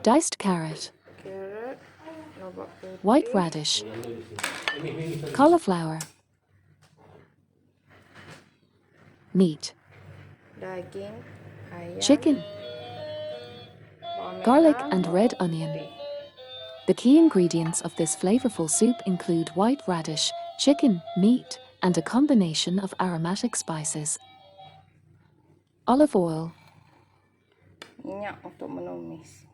Diced carrot, carrot, lobak putih, white radish, cauliflower, meat, daging, ayam, chicken, bawang garlic merah, and red bawang onion. putih. The key ingredients of this flavorful soup include white radish, chicken, meat, and a combination of aromatic spices. Olive oil. Minyak untuk menumis.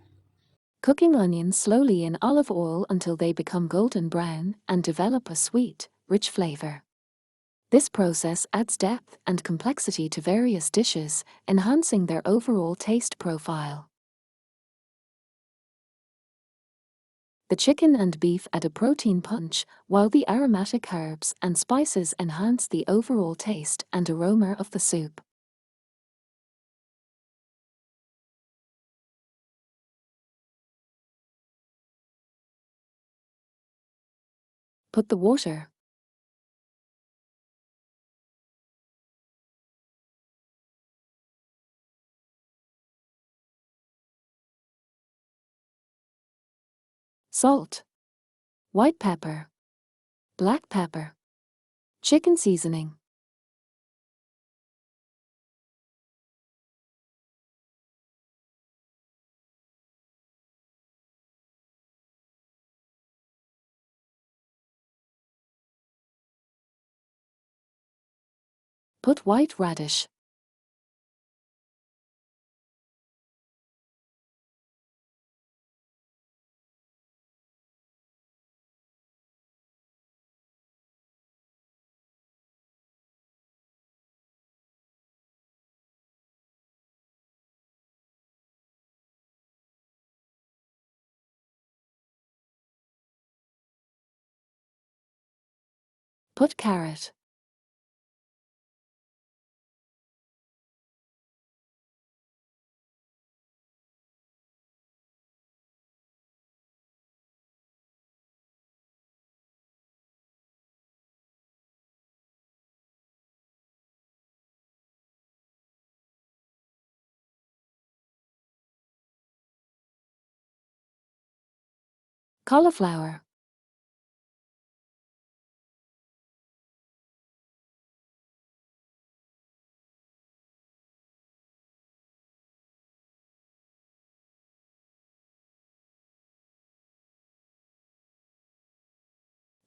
Cooking onions slowly in olive oil until they become golden brown and develop a sweet, rich flavor. This process adds depth and complexity to various dishes, enhancing their overall taste profile. The chicken and beef add a protein punch, while the aromatic herbs and spices enhance the overall taste and aroma of the soup. Put the water, salt, white pepper, black pepper, chicken seasoning. Put white radish, put carrot, cauliflower,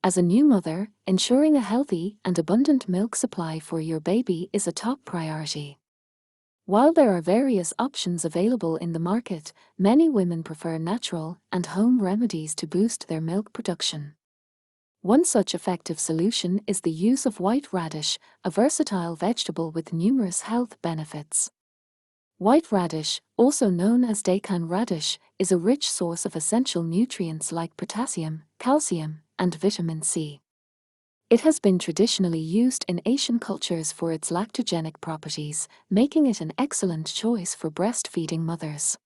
As a new mother, ensuring a healthy and abundant milk supply for your baby is a top priority. While there are various options available in the market, many women prefer natural and home remedies to boost their milk production. One such effective solution is the use of white radish, a versatile vegetable with numerous health benefits. White radish, also known as daikon radish, is a rich source of essential nutrients like potassium, calcium, and vitamin C. It has been traditionally used in Asian cultures for its lactogenic properties, making it an excellent choice for breastfeeding mothers.